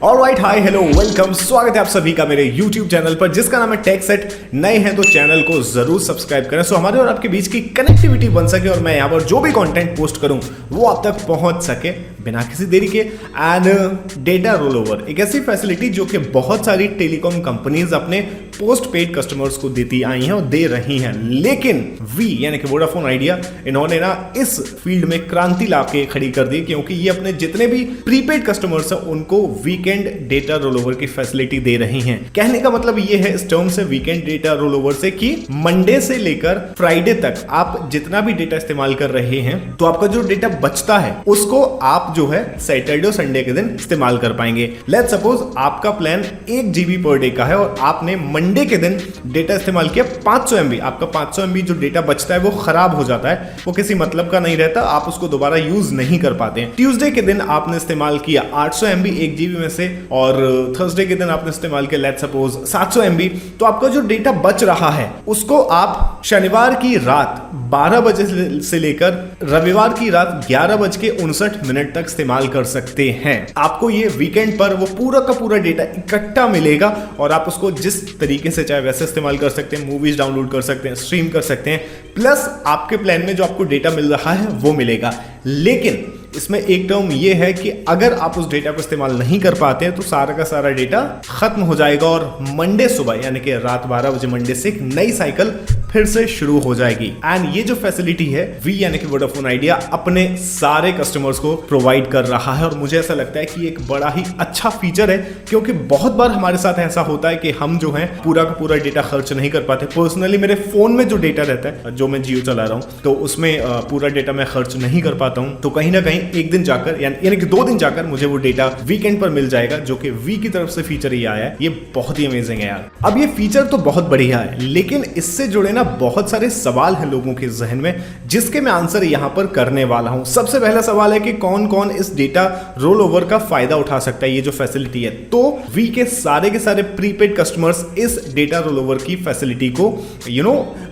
Alright, हाय, hello, welcome, स्वागत है आप सभी का मेरे YouTube चैनल पर जिसका नाम है टेक सेट। नए हैं तो चैनल को जरूर सब्सक्राइब करें सो हमारे और आपके बीच की कनेक्टिविटी बन सके और मैं यहाँ पर जो भी कंटेंट पोस्ट करूँ वो आप तक पहुँच सके बिना किसी देरी के। एंड डेटा रोल ओवर एक ऐसी फैसिलिटी जो कि बहुत सारी टेलीकॉम कंपनीज अपने पोस्ट पेड कस्टमर्स को देती आई हैं और दे रही हैं, लेकिन वी यानी कि वोडाफोन आइडिया इन्होंने ना इस फील्ड में क्रांति लाके खड़ी कर दी, क्योंकि ये अपने जितने भी प्रीपेड कस्टमर्स हैं उनको वीकेंड डेटा रोल ओवर की फैसिलिटी दे रही हैं। कहने का मतलब ये है इस टर्म से वीकेंड डेटा रोल ओवर से कि मंडे से लेकर फ्राइडे तक आप जितना भी डेटा इस्तेमाल कर रहे हैं तो आपका जो डेटा बचता है उसको आप जो है सैटरडे और संडे के दिन इस्तेमाल कर पाएंगे। लेट्स सपोज आपका प्लान 1 GB पर डे का है और आपने मंडे के दिन डेटा इस्तेमाल किया 500 MB। आपका 500 MB जो डेटा बचता है वो खराब हो जाता है, वो किसी मतलब का नहीं रहता, आप उसको दोबारा यूज नहीं कर पाते हैं। ट्यूसडे के दिन आपने इस्तेमाल किया 800 MB 1 GB में से और थर्सडे के दिन आपने इस्तेमाल किया लेट्स सपोज 700 MB। तो आपका जो डेटा बच रहा है उसको आप शनिवार की रात 12 बजे से लेकर रविवार की रात 11:59 तक इस्तेमाल कर सकते हैं। आपको ये वीकेंड पर वो पूरा का पूरा डेटा इकट्ठा मिलेगा और आप उसको जिस तरीके से चाहे वैसे इस्तेमाल कर सकते हैं। मूवीज डाउनलोड कर सकते हैं, स्ट्रीम कर सकते हैं, प्लस आपके प्लान में जो आपको डेटा मिल रहा है वो मिलेगा। लेकिन इसमें एक टर्म ये है कि अगर आप उस डेटा को इस्तेमाल नहीं कर पाते हैं तो सारा का सारा डेटा खत्म हो जाएगा और मंडे सुबह यानी कि रात 12 बजे मंडे से एक नई साइकिल फिर से शुरू हो जाएगी। एंड ये जो फैसिलिटी है वी यानी कि वोडाफोन आइडिया अपने सारे कस्टमर्स को प्रोवाइड कर रहा है और मुझे ऐसा लगता है कि एक बड़ा ही अच्छा फीचर है, क्योंकि बहुत बार हमारे साथ ऐसा होता है कि हम जो है पूरा का पूरा डेटा खर्च नहीं कर पाते। पर्सनली मेरे फोन में जो डेटा रहता है, जो मैं जियो चला रहा हूँ, तो उसमें पूरा डेटा मैं खर्च नहीं कर पाता हूँ। तो कहीं ना कहीं एक दिन जाकर यानी कि 2 दिन जाकर मुझे वो डेटा वीकेंड पर मिल जाएगा, जो कि वी की तरफ से फीचर ये आया है। ये बहुत ही अमेजिंग है यार। अब ये फीचर तो बहुत बढ़िया है, लेकिन इससे जुड़े ना बहुत सारे सवाल हैं लोगों के जहन में, जिसके मैं आंसर यहां पर करने वाला हूं। सबसे पहला सवाल है कि कौन कौन इस डेटा रोल ओवर का फायदा उठा सकता है, ये जो फैसिलिटी है। तो वी के सारे प्रीपेड कस्टमर्स इस डेटा रोल ओवर की फैसिलिटी को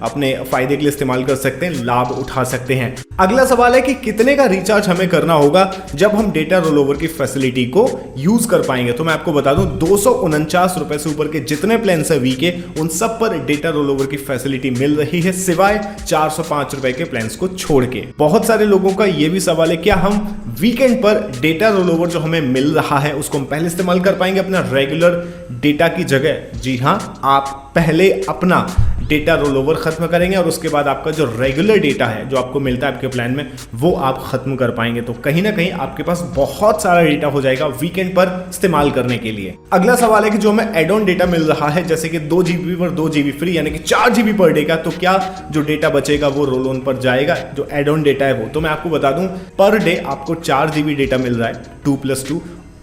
अपने फायदे के लिए इस्तेमाल कर सकते हैं, लाभ उठा सकते हैं। अगला सवाल है कि कितने का रिचार्ज हमें करना होगा जब हम डेटा रोल ओवर की फैसिलिटी को यूज कर पाएंगे। तो मैं आपको बता दूं 249 रुपए से ऊपर के जितने प्लान है वी के उन सब पर डेटा रोल ओवर की फैसिलिटी मिल रही है, सिवाय 405 रुपए के प्लान्स को छोड़ के। बहुत सारे लोगों का यह भी सवाल है क्या हम वीकेंड पर डेटा रोल ओवर जो हमें मिल रहा है उसको हम पहले इस्तेमाल कर पाएंगे अपना रेगुलर डेटा की जगह। जी हां, आप पहले अपना डेटा रोल ओवर खत्म करेंगे और उसके बाद आपका जो रेगुलर डेटा है जो आपको मिलता है आपके प्लान में वो आप खत्म कर पाएंगे। तो कहीं ना कहीं आपके पास बहुत सारा डेटा हो जाएगा वीकेंड पर इस्तेमाल करने के लिए। अगला सवाल है कि जो हमें एड ऑन डेटा मिल रहा है, जैसे कि 2 GB पर 2 GB फ्री यानी कि 4 GB पर डे का, तो क्या जो डेटा बचेगा वो रोल ऑन पर जाएगा, जो एड ऑन डेटा है वो। तो मैं आपको बता दूं पर डे आपको 4 GB डेटा मिल रहा है 2+2।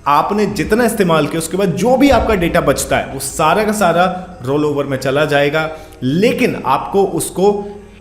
आपने जितना इस्तेमाल किया उसके बाद जो भी आपका डेटा बचता है वो सारा का सारा रोल ओवर में चला जाएगा, लेकिन आपको उसको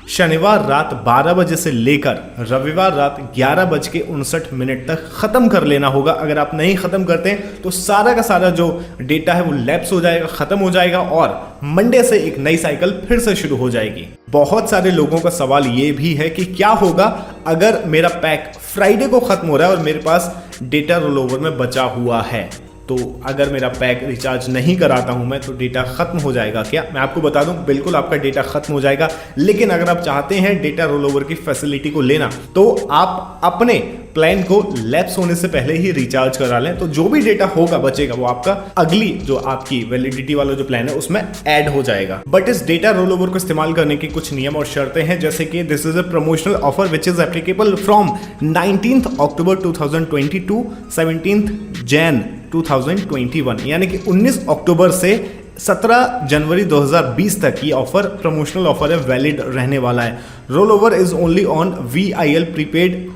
शनिवार रात 12 बजे से लेकर रविवार रात 11:59 तक खत्म कर लेना होगा। अगर आप नहीं खत्म करते हैं तो सारा का सारा जो डेटा है वो लैप्स हो जाएगा, खत्म हो जाएगा और मंडे से एक नई साइकिल फिर से शुरू हो जाएगी। बहुत सारे लोगों का सवाल ये भी है कि क्या होगा अगर मेरा पैक फ्राइडे को खत्म हो रहा है और मेरे पास डेटा रोल ओवर में बचा हुआ है, तो अगर मेरा पैक रिचार्ज नहीं कराता हूं मैं तो डेटा खत्म हो जाएगा क्या? मैं आपको बता दूं बिल्कुल आपका डेटा खत्म हो जाएगा, लेकिन अगर आप चाहते हैं डेटा रोल ओवर की फैसिलिटी को लेना तो आप अपने प्लान को लैप्स होने से पहले ही रिचार्ज करा लें। तो जो भी डेटा होगा बचेगा वो आपका अगली जो आपकी वैलिडिटी वाला जो प्लान है उसमें ऐड हो जाएगा। बट इस डेटा रोल ओवर को इस्तेमाल करने की कुछ नियम और शर्तें हैं, जैसे कि this is a promotional offer which is applicable from 19 October 2020 to 17 Jan 2021, यानी कि 19 अक्टूबर से 17 जनवरी 2020 तक ये ऑफर प्रमोशनल ऑफर है, वैलिड रहने वाला है। Roll over is only on VIL prepaid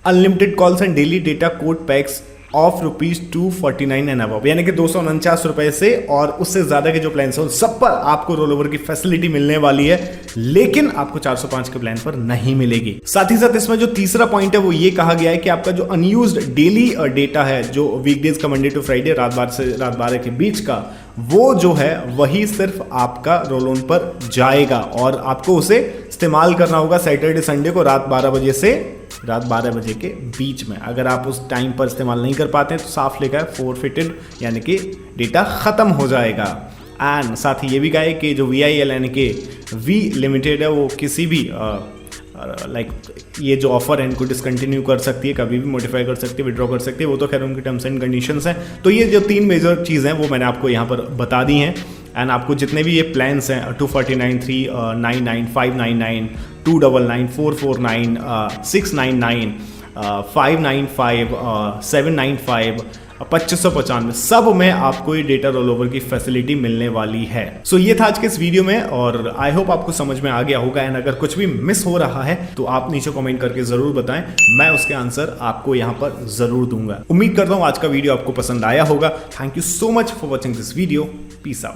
unlimited calls and daily data code PACS of ₹249 and above, यानी कि 249 रुपए से और उससे ज्यादा के जो प्लान हैं सब पर आपको रोल ओवर की फैसिलिटी मिलने वाली है, लेकिन आपको 405 के प्लान पर नहीं मिलेगी। साथ ही साथ इसमें जो तीसरा पॉइंट है वो ये कहा गया है कि आपका जो अनयूज्ड डेली डेटा है, जो वीकडेज का मंडे टू फ्राइडे रात 12 से रात 12 के बीच का, वो जो है वही सिर्फ आपका रोल ऑन पर जाएगा और आपको उसे इस्तेमाल करना होगा सैटरडे संडे को रात 12 बजे से रात 12 बजे के बीच में। अगर आप उस टाइम पर इस्तेमाल नहीं कर पाते हैं तो साफ लिखा है फोरफिटेड, यानी कि डेटा ख़त्म हो जाएगा। एंड साथ ही ये भी कहा है कि जो VIL यानी कि वी लिमिटेड है वो किसी भी ये जो ऑफर है इनको डिसकंटिन्यू कर सकती है, कभी भी मॉडिफाई कर सकती है, विड्रॉ कर सकती है, वो तो खैर उनकी टर्म्स एंड कंडीशंस हैं। तो ये जो 3 मेजर चीज़ें हैं वो मैंने आपको यहाँ पर बता दी हैं। एंड आपको जितने भी ये प्लान्स हैं 249, 399, 599, 299, 449, 699, 595, 795, 2595 सब में आपको ये डेटा रोल ओवर की फैसिलिटी मिलने वाली है। सो ये था आज के इस वीडियो में और आई होप आपको समझ में आ गया होगा। एंड अगर कुछ भी मिस हो रहा है तो आप नीचे कमेंट करके जरूर बताएं, मैं उसके आंसर आपको यहाँ पर जरूर दूंगा। उम्मीद करता हूँ आज का वीडियो आपको पसंद आया होगा। Thank you so much for watching this video. Peace out.